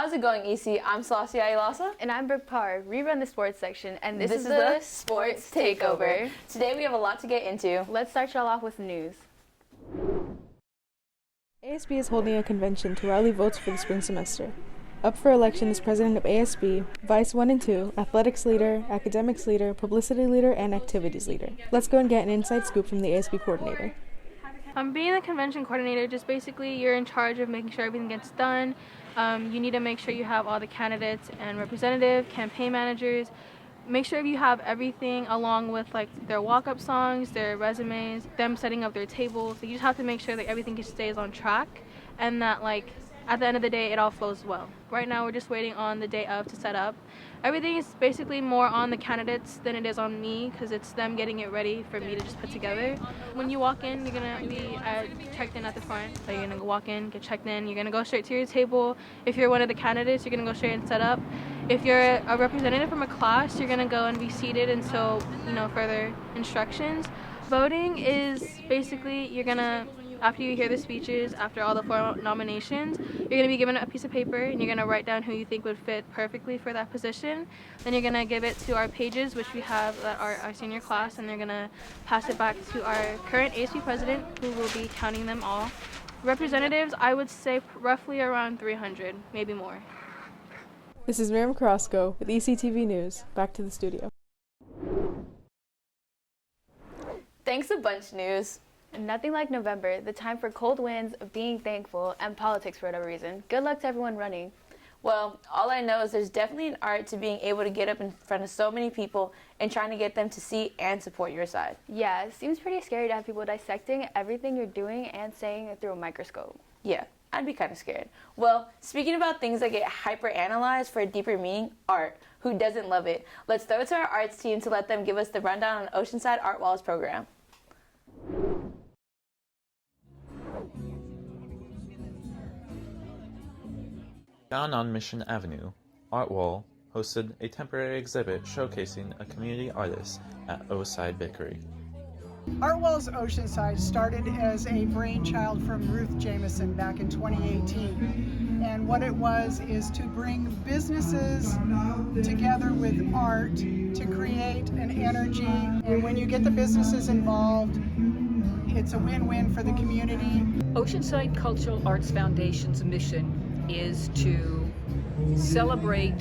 How's it going, EC? I'm Slasia Ailasa. And I'm Brooke Parr. We run the sports section, and this is the Sports Takeover. Today we have a lot to get into. Let's start y'all off with news. ASB is holding a convention to rally votes for the spring semester. Up for election is president of ASB, vice 1 and 2, athletics leader, academics leader, publicity leader, and activities leader. Let's go and get an inside scoop from the ASB coordinator. Being the convention coordinator, just basically you're in charge of making sure everything gets done. You need to make sure you have all the candidates and representative, campaign managers. Make sure you have everything along with like their walk-up songs, their resumes, them setting up their tables. So you just have to make sure that everything stays on track and that like at the end of the day it all flows well. Right now we're just waiting on the day of to set up. Everything is basically more on the candidates than it is on me because it's them getting it ready for me to just put together. When you walk in, you're going to be checked in at the front. So you're going to walk in, get checked in. You're going to go straight to your table. If you're one of the candidates, you're going to go straight and set up. If you're a representative from a class, you're going to go and be seated until, further instructions. Voting is basically you're going to, after you hear the speeches, after all the 4 nominations, you're going to be given a piece of paper and you're going to write down who you think would fit perfectly for that position. Then you're going to give it to our pages, which we have that are our senior class, and they're going to pass it back to our current ASB president, who will be counting them all. Representatives, I would say roughly around 300, maybe more. This is Miriam Carrasco with ECTV News. Back to the studio. Thanks a bunch, News. Nothing like November, the time for cold winds, being thankful, and politics for whatever reason. Good luck to everyone running. Well, all I know is there's definitely an art to being able to get up in front of so many people and trying to get them to see and support your side. Yeah, it seems pretty scary to have people dissecting everything you're doing and saying it through a microscope. Yeah, I'd be kind of scared. Well, speaking about things that get hyper-analyzed for a deeper meaning, art. Who doesn't love it? Let's throw it to our arts team to let them give us the rundown on Oceanside Art Wall's program. Down on Mission Avenue, Art Wall hosted a temporary exhibit showcasing a community artist at Oceanside Bakery. Art Wall's Oceanside started as a brainchild from Ruth Jameson back in 2018. And what it was is to bring businesses together with art to create an energy. And when you get the businesses involved, it's a win-win for the community. Oceanside Cultural Arts Foundation's mission is to celebrate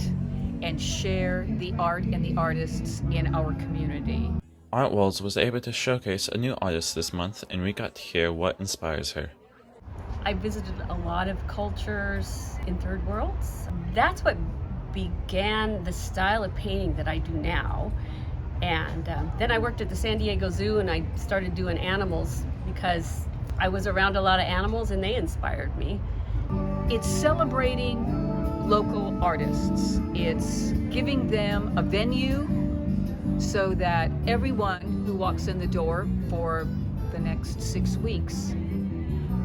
and share the art and the artists in our community. Art Walls was able to showcase a new artist this month, and we got to hear what inspires her. I visited a lot of cultures in third worlds. That's what began the style of painting that I do now. And then I worked at the San Diego Zoo and I started doing animals because I was around a lot of animals and they inspired me. It's celebrating local artists. It's giving them a venue so that everyone who walks in the door for the next 6 weeks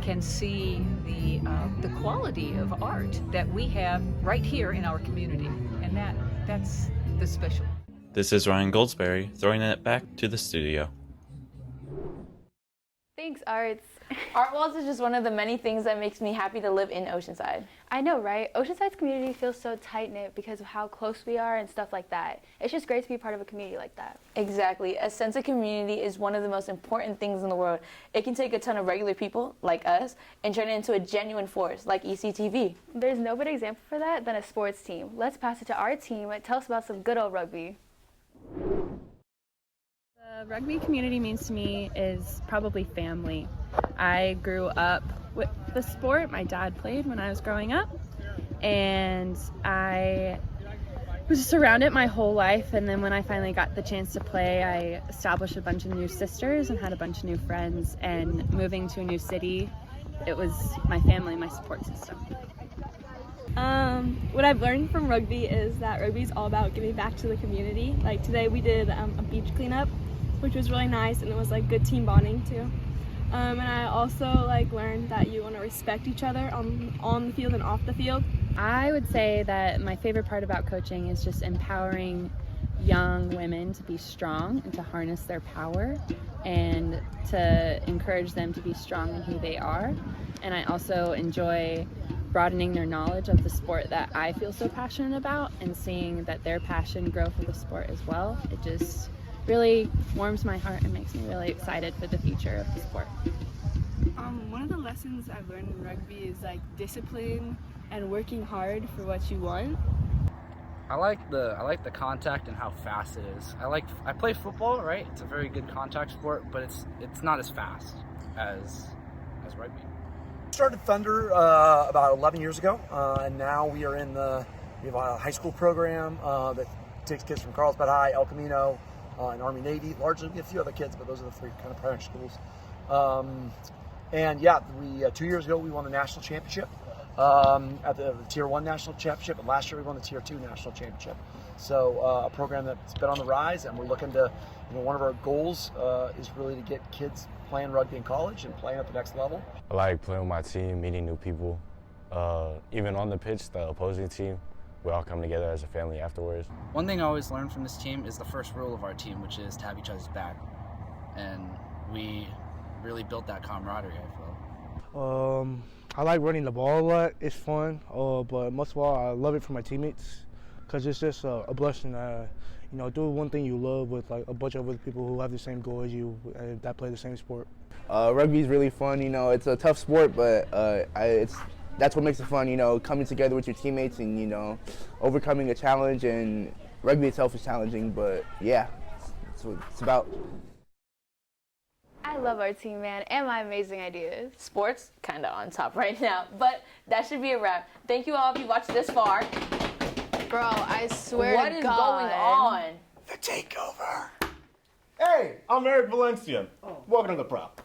can see the quality of art that we have right here in our community. And that's the special. This is Ryan Goldsberry, throwing it back to the studio. Thanks, Arts. Art Walls is just one of the many things that makes me happy to live in Oceanside. I know, right? Oceanside's community feels so tight-knit because of how close we are and stuff like that. It's just great to be part of a community like that. Exactly. A sense of community is one of the most important things in the world. It can take a ton of regular people, like us, and turn it into a genuine force, like ECTV. There's no better example for that than a sports team. Let's pass it to our team. Tell us about some good old rugby. The rugby community means to me is probably family. I grew up with the sport. My dad played when I was growing up, and I was surrounded my whole life. And then when I finally got the chance to play, I established a bunch of new sisters and had a bunch of new friends. And moving to a new city, it was my family, my support system. What I've learned from rugby is that rugby is all about giving back to the community. Like today we did a beach cleanup, which was really nice, and it was like good team bonding too. And I also learned that you want to respect each other on the field and off the field. I would say that my favorite part about coaching is just empowering young women to be strong and to harness their power and to encourage them to be strong in who they are. And I also enjoy broadening their knowledge of the sport that I feel so passionate about, and seeing that their passion grow for the sport as well. It just really warms my heart and makes me really excited for the future of the sport. One of the lessons I've learned in rugby is like discipline and working hard for what you want. I like the contact and how fast it is. I play football, right? It's a very good contact sport, but it's not as fast as rugby. Started Thunder about 11 years ago, and now we have a high school program that takes kids from Carlsbad High, El Camino, and Army Navy. Largely a few other kids, but those are the three kind of primary schools. And yeah, 2 years ago we won the national championship at the Tier 1 national championship, and last year we won the Tier 2 national championship. So a program that's been on the rise, and we're looking to, one of our goals is really to get kids playing rugby in college and playing at the next level. I like playing with my team, meeting new people. Even on the pitch, the opposing team, we all come together as a family afterwards. One thing I always learned from this team is the first rule of our team, which is to have each other's back. And we really built that camaraderie, I feel. I like running the ball a lot. It's fun, but most of all, I love it for my teammates, because it's just a blessing to, do one thing you love with like a bunch of other people who have the same goal as you and that play the same sport. Rugby is really fun. It's a tough sport, but that's what makes it fun. Coming together with your teammates and overcoming a challenge. And rugby itself is challenging, but yeah, that's what it's about. I love our team, man, and my amazing ideas. Sports, kind of on top right now, but that should be a wrap. Thank you all if you watched this far. Bro, I swear What to is God. going on? The takeover. Hey, I'm Eric Valencia. Welcome to the Prop.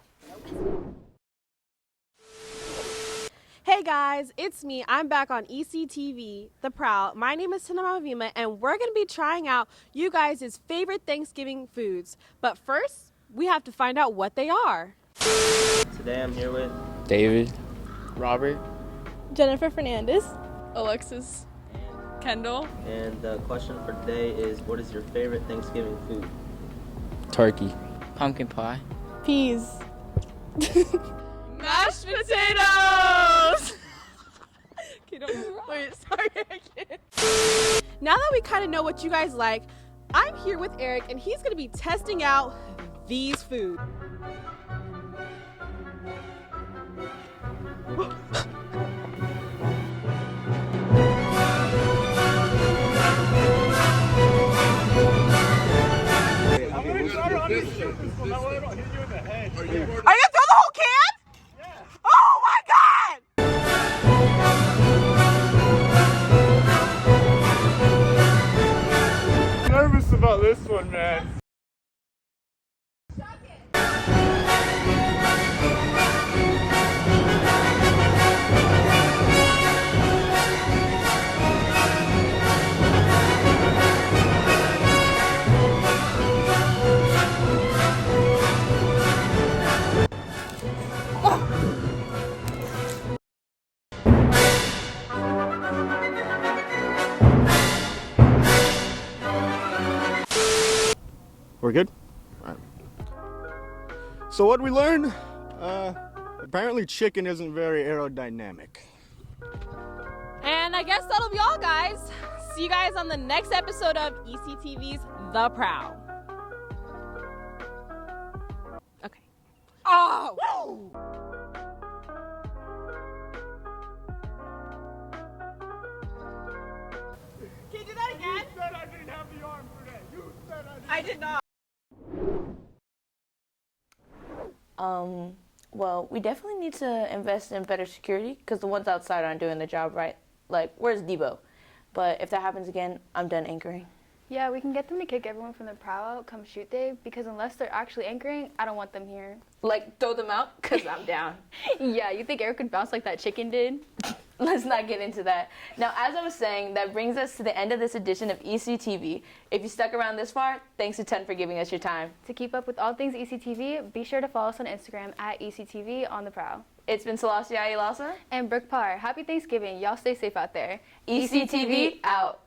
Hey guys, it's me. I'm back on ECTV, The Prowl. My name is Tina Mavima, and we're going to be trying out you guys' favorite Thanksgiving foods. But first, we have to find out what they are. Today I'm here with David, Robert, Jennifer Fernandez, Alexis, Kendall. And the question for today is, what is your favorite Thanksgiving food? turkey, pumpkin pie, peas, Mashed potatoes! Wait, sorry, I can't. Now that we kind of know what you guys like, I'm here with Eric, and he's going to be testing out these foods. Are you gonna throw the whole can? Yeah. Oh my God! I'm nervous about this one, man. We're good? All right. So what we learned? Apparently chicken isn't very aerodynamic. And I guess that'll be all, guys. See you guys on the next episode of ECTV's The Prowl. Okay. Oh! Woo! Can you do that again? You said I didn't have the arm for that. You said I did not. Well, we definitely need to invest in better security because the ones outside aren't doing the job right. Like, where's Debo? But if that happens again, I'm done anchoring. Yeah, we can get them to kick everyone from the prowl out come shoot day, because unless they're actually anchoring, I don't want them here. Like, throw them out? Because I'm down. Yeah, you think Eric could bounce like that chicken did? Let's not get into that. Now, as I was saying, that brings us to the end of this edition of ECTV. If you stuck around this far, thanks to Ten for giving us your time. To keep up with all things ECTV, be sure to follow us on Instagram at ECTV on the prowl. It's been Selassie Ayalasa and Brooke Parr. Happy Thanksgiving. Y'all stay safe out there. ECTV out.